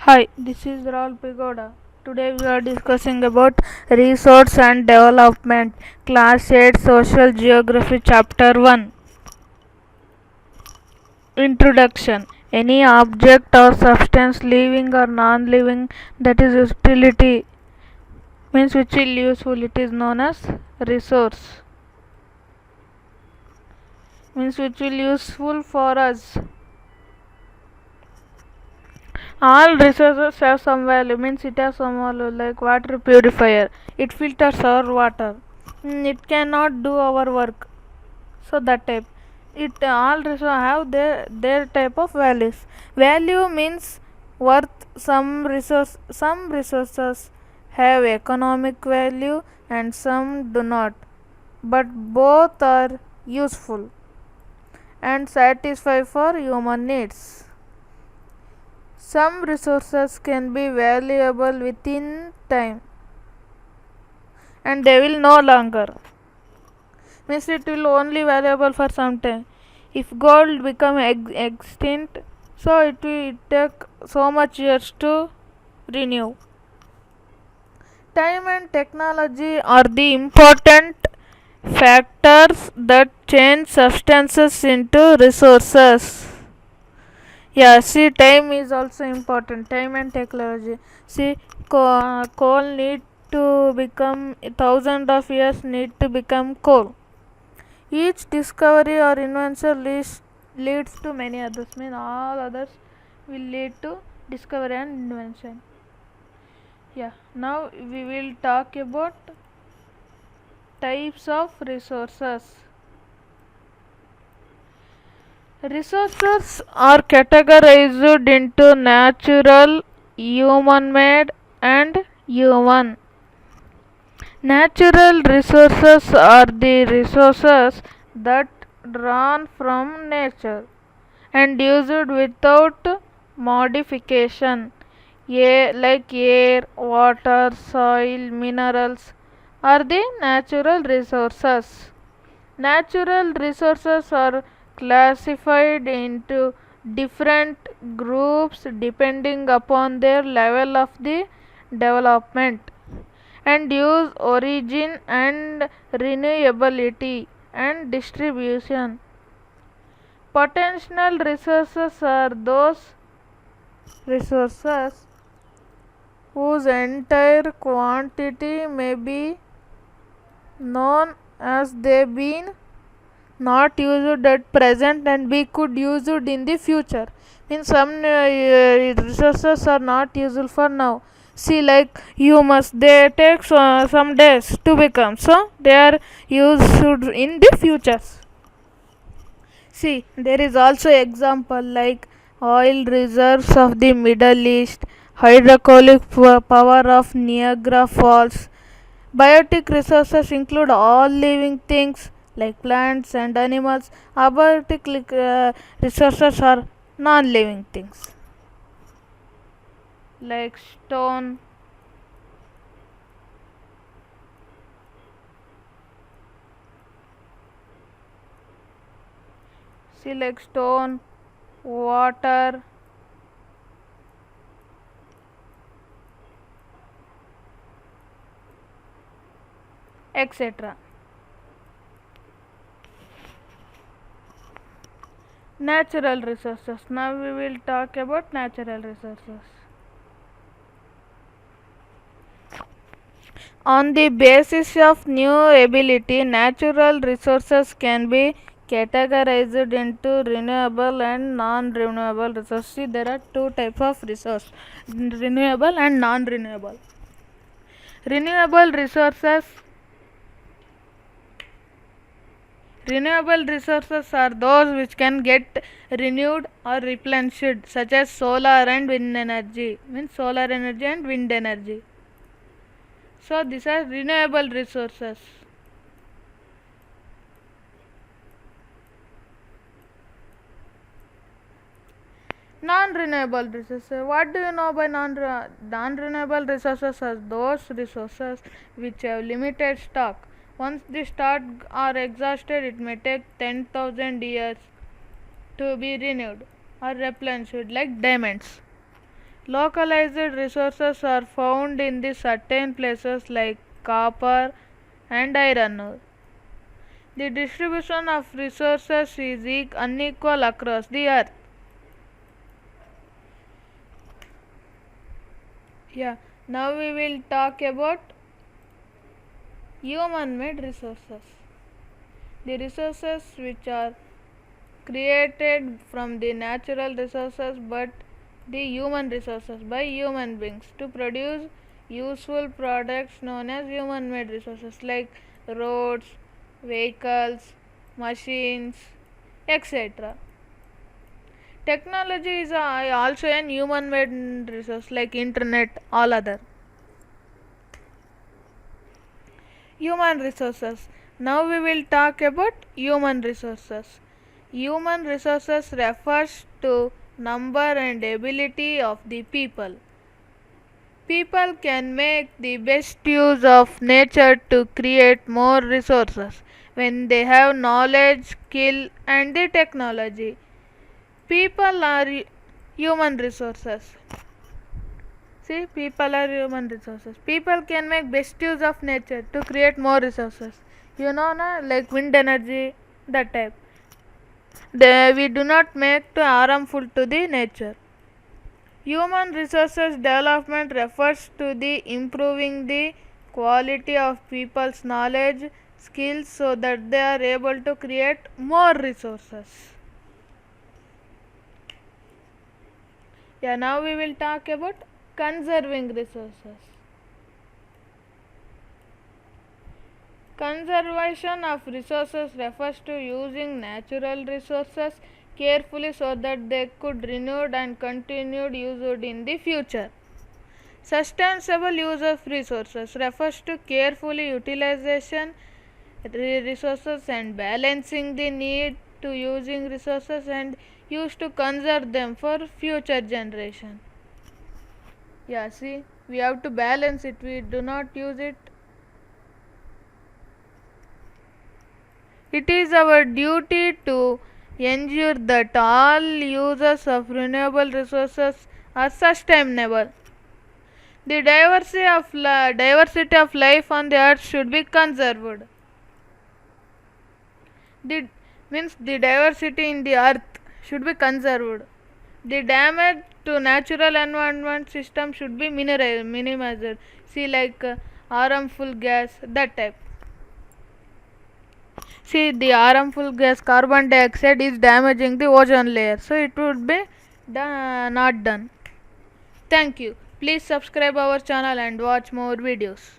Hi, this is Raul Pigoda. Today we are discussing about resource and development, class 8 Social Geography Chapter 1. Introduction. Any object or substance living or non-living that is utility means which will useful, it is known as resource, means which will useful for us. All resources have some value, means it has some value, like water purifier, it filters our water. It cannot do our work, so that type. It all resources have their type of values. Value means worth. Some resources have economic value and some do not, but both are useful and satisfy for human needs. Some resources can be valuable within time and they will no longer, means it will only valuable for some time. If gold become extinct, so it will take so much years to renew. Time and technology are the important factors that change substances into resources. Yeah, see, time is also important. Time and technology. See, coal need to become thousands of years need to become coal. Each discovery or invention leads to many others. Mean all others will lead to discovery and invention. Yeah. Now we will talk about types of resources. Resources are categorized into natural, human-made, and human. Natural resources are the resources that drawn from nature and used without modification, like air, water, soil, minerals are the natural resources. Natural resources are classified into different groups depending upon their level of the development and use, origin and renewability and distribution. Potential resources are those resources whose entire quantity may be known as they been not used at present and we could use it in the future. In some resources are not useful for now. See, like humus, they take some days to become, so they are used in the futures. See, there is also example like oil reserves of the Middle East, hydraulic power of Niagara Falls. Biotic resources include all living things like plants and animals. Abiotic resources are non-living things like stone. See, like stone, water, etc. Natural resources. Now we will talk about natural resources. On the basis of new ability, natural resources can be categorized into renewable and non-renewable resources. See, there are two types of resource: renewable and non-renewable. Renewable resources Renewable resources are those which can get renewed or replenished, such as solar and wind energy. Means solar energy and wind energy. So these are renewable resources. Non-renewable resources. What do you know by non-renewable resources? Are those resources which have limited stock. Once the stock are exhausted, it may take 10,000 years to be renewed or replenished, like diamonds. Localized resources are found in the certain places like copper and iron ore. The distribution of resources is unequal across the earth. Yeah, now we will talk about human made resources. The resources which are created from the natural resources but the human resources by human beings to produce useful products known as human made resources like roads, vehicles, machines, etc. Technology is also an human made resource like internet, all other. Human resources. Now we will talk about human resources. Human resources refers to number and ability of the people. People can make the best use of nature to create more resources when they have knowledge, skill and the technology. People are human resources. See, people are human resources. People can make best use of nature to create more resources. You know, na, like wind energy, that type. We do not make to harmful to the nature. Human resources development refers to the improving the quality of people's knowledge, skills so that they are able to create more resources. Yeah, now we will talk about conserving resources. Conservation of resources refers to using natural resources carefully so that they could renewed and continued used in the future. Sustainable use of resources refers to carefully utilization resources and balancing the need to using resources and use to conserve them for future generation. Yeah, see, we have to balance it. We do not use it. It is our duty to ensure that all uses of renewable resources are sustainable. The diversity of life on the earth should be conserved. The means the diversity in the earth should be conserved. The damage to natural environment system should be minimized. See, like harmful gas, that type. See, the harmful gas carbon dioxide is damaging the ozone layer, so it would be not done. Thank you. Please subscribe our channel and watch more videos.